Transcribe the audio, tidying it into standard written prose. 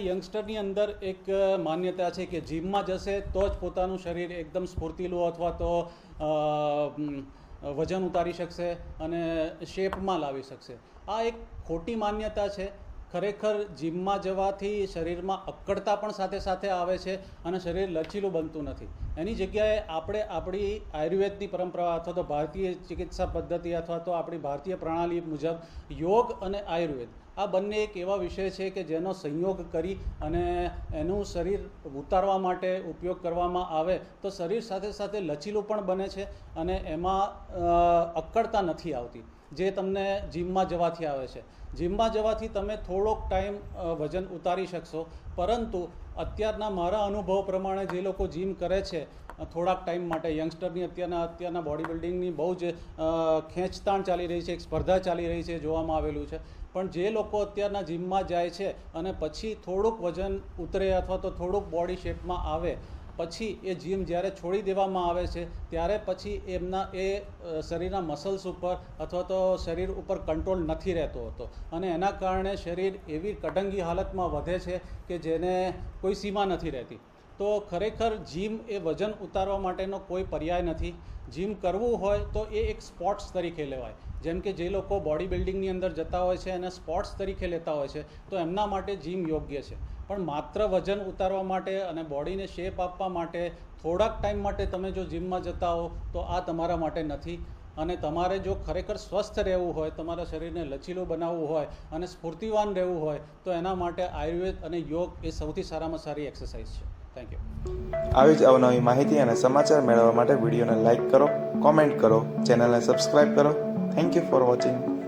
યંગસ્ટરની અંદર એક માન્યતા છે કે જીમમાં જશે તો જ પોતાનું શરીર એકદમ સ્ફૂર્તિલું અથવા તો વજન ઉતારી શકશે અને શેપમાં લાવી શકશે. આ એક ખોટી માન્યતા છે. ખરેખર જીમમાં જવાથી શરીરમાં અક્કડતા પણ સાથે સાથે આવે છે અને શરીર લચીલું બનતું નથી. એની જગ્યાએ આપણે આપણી આયુર્વેદની પરંપરા અથવા તો ભારતીય ચિકિત્સા પદ્ધતિ અથવા તો આપણી ભારતીય પ્રણાલી મુજબ યોગ અને આયુર્વેદ આ બંને એક એવા વિષય છે કે જેનો સંયોગ કરી અને એનું શરીર ઉતારવા માટે ઉપયોગ કરવામાં આવે તો શરીર સાથે સાથે લચીલું પણ બને છે અને એમાં અક્કડતા નથી આવતી, જે તમને જીમમાં જવાથી આવે છે. જીમમાં જવાથી તમે થોડોક ટાઈમ વજન ઉતારી શકશો, પરંતુ અત્યારના મારા અનુભવ પ્રમાણે જે લોકો જીમ કરે છે થોડાક ટાઈમ માટે, યંગસ્ટરની અત્યારના બોડી બિલ્ડિંગની બહુ જ ખેંચતાણ ચાલી રહી છે, એક સ્પર્ધા ચાલી રહી છે, જોવામાં આવેલું છે. પણ જે લોકો અત્યારના જીમમાં જાય છે અને પછી થોડુંક વજન ઉતરે અથવા તો થોડુંક બોડી શેપમાં આવે પછી એ જીમ જ્યારે છોડી દેવામાં આવે છે ત્યારે પછી એમના એ શરીરના મસલ્સ ઉપર અથવા તો શરીર ઉપર કંટ્રોલ નથી રહેતો હોતો અને એના કારણે શરીર એવી કટંગી હાલતમાં વધે છે કે જેને કોઈ સીમા નથી રહેતી. તો ખરેખર જીમ એ વજન ઉતારવા માટેનો કોઈ પર્યાય નથી. જીમ કરવું હોય તો એ એક સ્પોર્ટ્સ તરીકે લેવાય. જેમ કે જે લોકો બોડી બિલ્ડિંગની અંદર જતા હોય છે અને સ્પોર્ટ્સ તરીકે લેતા હોય છે તો એમના માટે જીમ યોગ્ય છે. પણ માત્ર વજન ઉતારવા માટે અને બોડીને શેપ આપવા માટે થોડાક ટાઈમ માટે તમે જો જીમમાં જતા હો તો આ તમારા માટે નથી. અને તમારે જો ખરેખર સ્વસ્થ રહેવું હોય, તમારા શરીરને લચીલું બનાવવું હોય અને સ્ફૂર્તિવાન રહેવું હોય તો એના માટે આયુર્વેદ અને યોગ એ સૌથી સારામાં સારી એક્સરસાઇઝ છે. Thank you. આવી જ અવનવી માહિતી અને સમાચાર મેળવવા માટે વિડીયોને લાઇક કરો, કોમેન્ટ કરો, ચેનલને સબસ્ક્રાઈબ કરો. Thank you for watching.